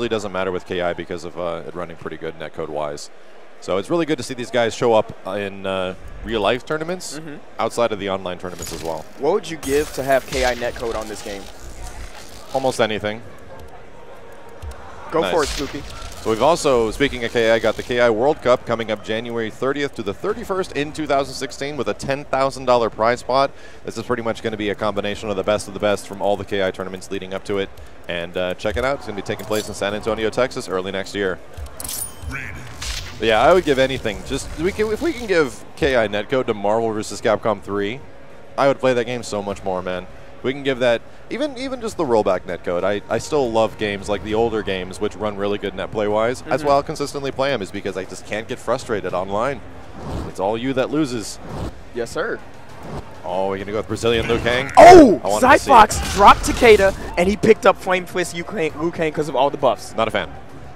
really doesn't matter with KI because of it running pretty good netcode-wise. So it's really good to see these guys show up in real-life tournaments outside of the online tournaments as well. What would you give to have KI netcode on this game? Almost anything. Go for it, Spooky. So we've also, speaking of KI, got the KI World Cup coming up January 30th to the 31st in 2016 with a $10,000 prize pot. This is pretty much going to be a combination of the best from all the KI tournaments leading up to it. And check it out. It's going to be taking place in San Antonio, Texas early next year. But yeah, I would give anything. Just if we can give KI netcode to Marvel vs. Capcom 3, I would play that game so much more, man. We can give that, even just the rollback netcode. I still love games like the older games, which run really good net play-wise. That's why I'll consistently play them, is because I just can't get frustrated online. It's all you that loses. Yes, sir. Oh, we're going to go with Brazilian Liu Kang? Oh! Zyfox dropped Takeda, and he picked up Flame Twist Liu Kang because of all the buffs. Not a fan.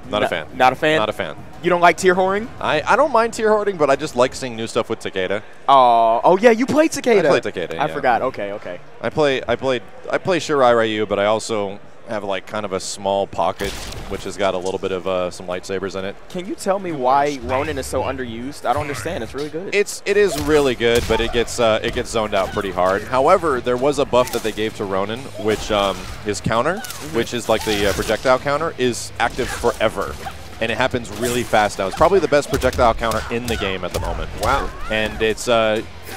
Not a fan. Not a fan? Not a fan. You don't like tier hoarding? I don't mind tier hoarding, but I just like seeing new stuff with Takeda. Oh yeah, you played Takeda. I played Takeda, I forgot. Okay. I play Shirai Ryu, but I also have like kind of a small pocket, which has got a little bit of some lightsabers in it. Can you tell me why Ronin is so underused? I don't understand. It's really good. It is really good, but it gets zoned out pretty hard. However, there was a buff that they gave to Ronin, which his counter, which is like the projectile counter, is active forever. And it happens really fast now. It's probably the best projectile counter in the game at the moment. Wow. And it's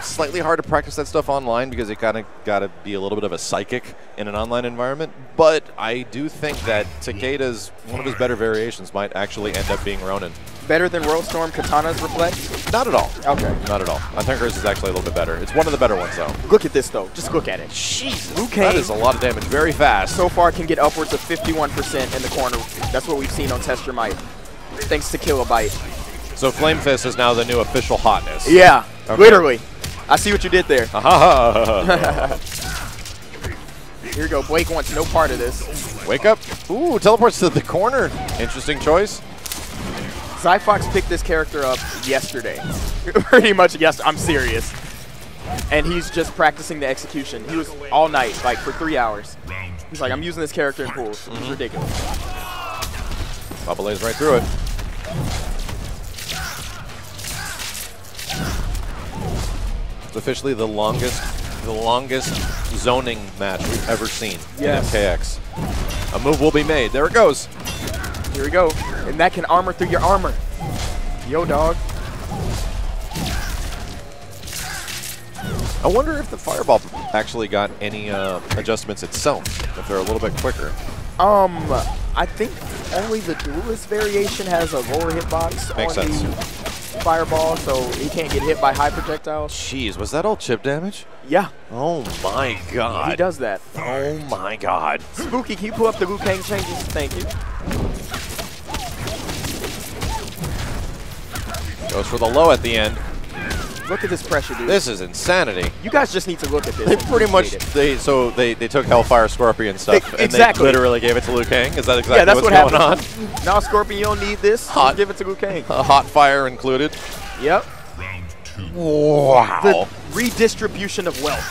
slightly hard to practice that stuff online because you kind of got to be a little bit of a psychic in an online environment. But I do think that Takeda's, one of his better variations, might actually end up being Ronin. Better than Worldstorm Katana's Reflect? Not at all. Okay. Not at all. I think hers is actually a little bit better. It's one of the better ones, though. Look at this, though. Just look at it. Jeez. Liu Kang That is a lot of damage very fast. so far can get upwards of 51% in the corner. That's what we've seen on Test Your Might. Thanks to Kilobyte. So Flame Fist is now the new official hotness. Yeah, okay. Literally. I see what you did there. Here we go. Blake wants no part of this. Wake up. Ooh, teleports to the corner. Interesting choice. Zyfox picked this character up yesterday. Pretty much, yes, I'm serious. And he's just practicing the execution. He was all night, like for 3 hours. He's like, I'm using this character in pools. It's ridiculous. Bubba lays right through it. It's officially the longest zoning match we've ever seen in MKX. A move will be made. There it goes. Here we go. And that can armor through your armor. Yo, dog. I wonder if the Fireball actually got any adjustments itself, if they're a little bit quicker. I think only the Duelist variation has a lower hitbox Makes on sense. the Fireball, so he can't get hit by high projectiles. Jeez, was that all chip damage? Yeah. Oh my god. He does that. Oh my god. Spooky, can you pull up the Liu Kang changes? Thank you. Goes for the low at the end. Look at this pressure, dude. This is insanity. You guys just need to look at this. They pretty much they took Hellfire Scorpion stuff and they literally gave it to Liu Kang. Is that exactly what's going on? Now Scorpion, you don't need this. Hot. Give it to Liu Kang. Hot fire included. Yep. Wow. The redistribution of wealth.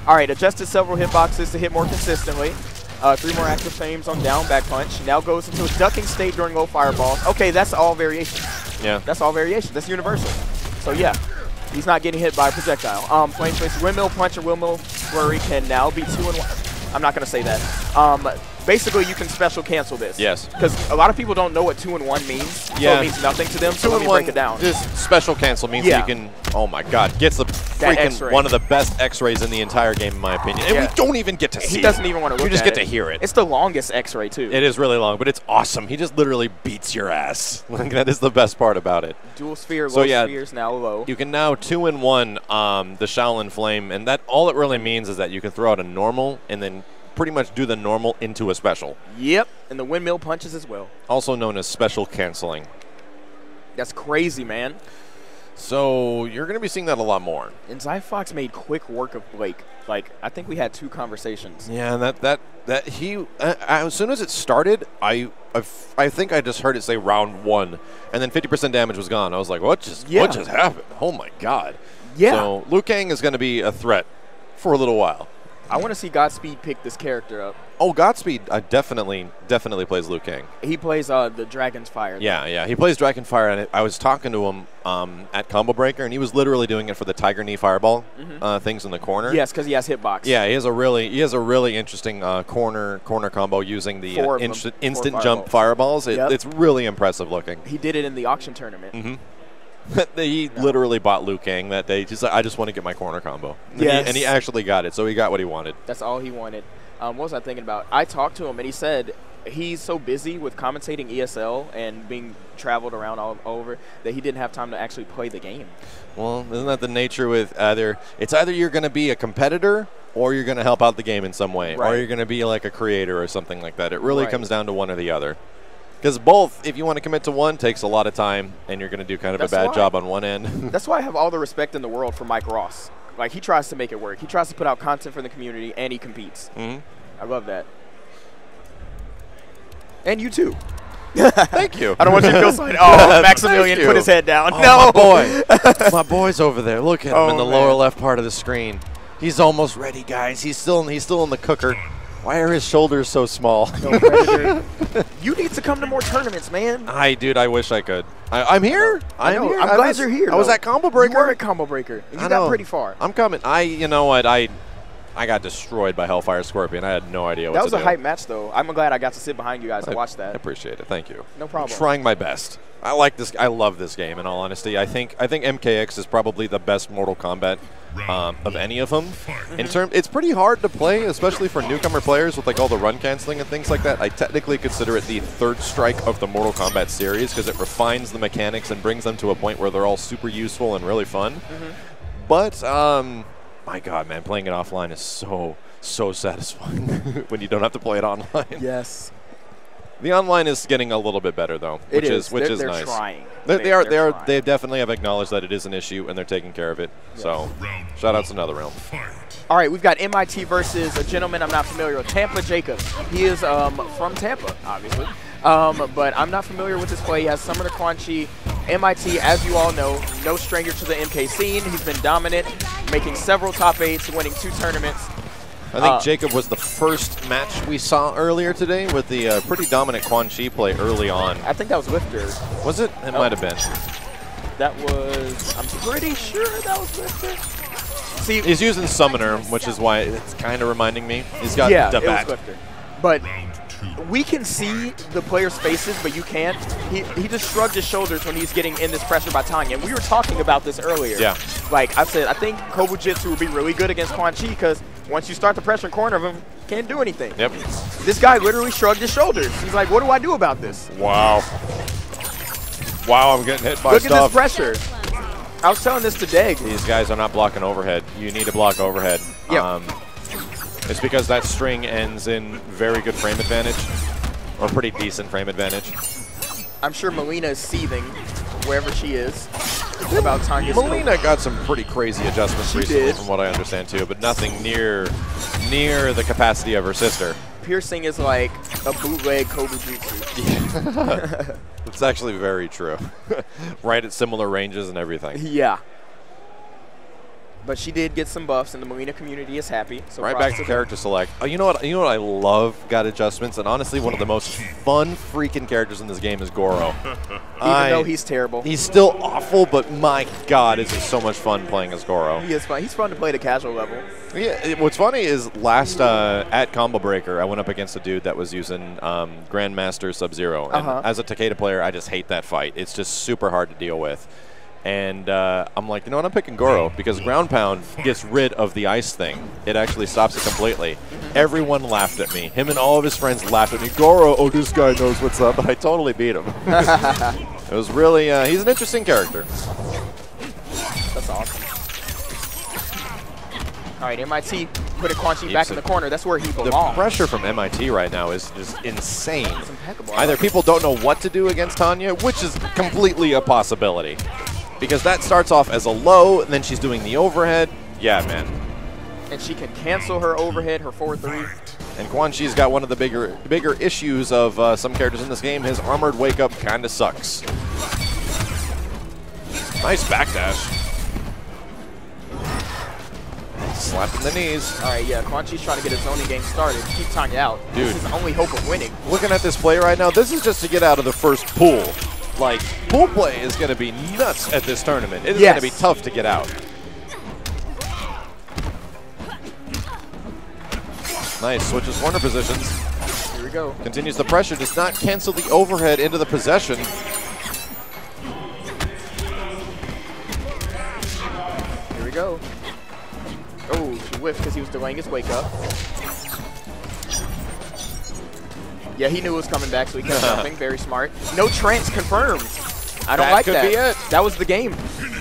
All right, adjusted several hitboxes to hit more consistently. 3 more active frames on down back punch. Now goes into a ducking state during low fireballs. Okay, that's all variation. Yeah. That's all variation. That's universal. So yeah, he's not getting hit by a projectile. Flame Twist, Windmill Punch, or Windmill Flurry can now be 2-in-1. I'm not going to say that. Basically, you can special cancel this. Yes. Because a lot of people don't know what 2-in-1 means. Yeah. So it means nothing to them. So let me break it down. Just special cancel means that you can, oh my god, gets the freaking one of the best X-rays in the entire game, in my opinion. And we don't even get to see it. He doesn't even want to look at it. You just get to hear it. It's the longest X-ray, too. It is really long, but it's awesome. He just literally beats your ass. Like, that is the best part about it. Dual sphere, low spheres, now low. You can now 2-in-1 the Shaolin Flame, and that all it really means is that you can throw out a normal and then pretty much do the normal into a special. Yep, and the windmill punches as well. Also known as special canceling. That's crazy, man. So you're going to be seeing that a lot more. And Zyfox made quick work of Blake. Like, I think we had 2 conversations. Yeah, and that he as soon as it started, I think I just heard it say round 1, and then 50% damage was gone. I was like, what just happened? Oh my god. Yeah. So Liu Kang is going to be a threat for a little while. I want to see Godspeed pick this character up. Oh, Godspeed definitely plays Liu Kang. He plays the Dragon's Fire. Yeah, he plays Dragonfire, and I was talking to him at Combo Breaker, and he was literally doing it for the Tiger Knee Fireball things in the corner. Yes, because he has hitbox. Yeah, he has a really interesting corner combo using the instant jump fireballs. It's really impressive looking. He did it in the auction tournament. He literally bought Liu Kang that day. Just like, I just want to get my corner combo. Yes. And he actually got it, so he got what he wanted. That's all he wanted. What was I thinking about? I talked to him, and he said he's so busy with commentating ESL and being traveled around all over that he didn't have time to actually play the game. Well, isn't that the nature with either you're going to be a competitor or you're going to help out the game in some way, or you're going to be like a creator or something like that. It really comes down to one or the other. Because both, if you want to commit to one, takes a lot of time, and you're going to do kind of a bad job on one end. That's why I have all the respect in the world for Mike Ross. Like, he tries to make it work. He tries to put out content for the community, and he competes. I love that. And you, too. Thank you. I don't want you to feel sorry. Oh, Maximilian put his head down. Oh, no. My boy. My boy's over there. Look at him in the lower left part of the screen. He's almost ready, guys. He's still in the cooker. Why are his shoulders so small? You need to come to more tournaments, man. Dude, I wish I could. I'm here. I'm glad you're here. I was at Combo Breaker. You were at Combo Breaker. You got pretty far. I'm coming. You know what? I got destroyed by Hellfire Scorpion. I had no idea what to do. That was a hype match, though. I'm glad I got to sit behind you guys and watch that. I appreciate it. Thank you. No problem. I'm trying my best. I like this. I love this game, in all honesty. I think MKX is probably the best Mortal Kombat of any of them. It's pretty hard to play, especially for newcomer players with like all the run canceling and things like that. I technically consider it the third strike of the Mortal Kombat series because it refines the mechanics and brings them to a point where they're all super useful and really fun. But my God, man, playing it offline is so satisfying when you don't have to play it online. Yes. The online is getting a little bit better though, which is nice. They're trying. They definitely have acknowledged that it is an issue and they're taking care of it. Yes. So, shout out to NetherRealm. All right, we've got MIT versus a gentleman I'm not familiar with, Tampa Jacobs. He is from Tampa, obviously, but I'm not familiar with his play. He has Summoner Quan Chi. MIT, as you all know, no stranger to the MK scene. He's been dominant, making several top 8s, winning 2 tournaments. I think Jacob was the first match we saw earlier today with the pretty dominant Quan Chi play early on. I think that was Lifter. Was it? It might have been. That was, I'm pretty sure that was Lifter. See, he's using Summoner, which is why it's kind of reminding me. He's got the bat. It was Lifter. But we can see the players' faces, but you can't. He just shrugged his shoulders when he's getting in this pressure by Tanya. And we were talking about this earlier. Yeah. Like I said, I think Kobujitsu would be really good against Quan Chi because once you start the pressure in corner of him, can't do anything. Yep. This guy literally shrugged his shoulders. He's like, what do I do about this? Wow. Wow, I'm getting hit by stuff. Look at this pressure. I was telling this to Deg. These guys are not blocking overhead. You need to block overhead. Yep. It's because that string ends in very good frame advantage, or pretty decent frame advantage. I'm sure Melina is seething wherever she is about Tanya's Melina got some pretty crazy adjustments recently, from what I understand too, but nothing near the capacity of her sister. Piercing is like a bootleg Kobujitsu. It's actually very true. Right at similar ranges and everything. Yeah. But she did get some buffs, and the Melina community is happy. So right back to character select. Oh, you know what? I love got adjustments, and honestly, one of the most fun freaking characters in this game is Goro. Even though he's terrible, he's still awful. But my God, is it so much fun playing as Goro? He is fun. He's fun to play at a casual level. Yeah. What's funny is last at Combo Breaker, I went up against a dude that was using Grandmaster Sub-Zero, and as a Takeda player, I just hate that fight. It's just super hard to deal with. And I'm like, you know what, I'm picking Goro because Ground Pound gets rid of the ice thing. It actually stops it completely. Everyone laughed at me. Him and all of his friends laughed at me. Goro, oh, this guy knows what's up. I totally beat him. It was really, he's an interesting character. That's awesome. All right, MIT putting Quan Chi back in the corner. That's where he belongs. The pressure from MIT right now is just insane. It's impeccable. Either people don't know what to do against Tanya, which is completely a possibility. Because that starts off as a low, and then she's doing the overhead. Yeah, man. And she can cancel her overhead, her 4-3. And Quan Chi's got one of the bigger issues of some characters in this game. His armored wake-up kind of sucks. Nice backdash. slapping the knees. All right, yeah, Quan Chi's trying to get his zoning game started. Keep Tanya out. Dude. This is his only hope of winning. Looking at this play right now, this is just to get out of the first pool. Like, pool play is going to be nuts at this tournament. It is going to be tough to get out. Nice, switches corner positions. Here we go. Continues the pressure, does not cancel the overhead into the possession. Here we go. Oh, she whiffed because he was delaying his wake up. Yeah, he knew it was coming back, so he kept jumping. Very smart. No trance confirmed. I don't like that. That could be it. That was the game.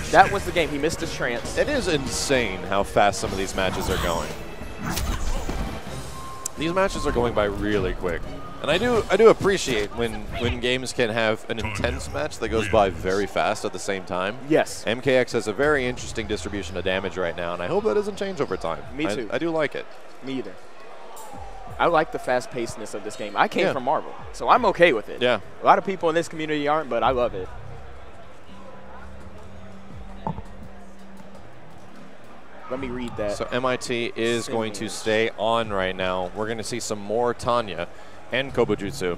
That was the game. He missed his trance. It is insane how fast some of these matches are going. These matches are going by really quick. And I do appreciate when games can have an intense match that goes by very fast at the same time. Yes. MKX has a very interesting distribution of damage right now, and I hope that doesn't change over time. Me too. I do like it. Me either. I like the fast-pacedness of this game. I came from Marvel, so I'm okay with it. Yeah. A lot of people in this community aren't, but I love it. Let me read that. So MIT is going to stay on right now. We're going to see some more Tanya and Kobujutsu.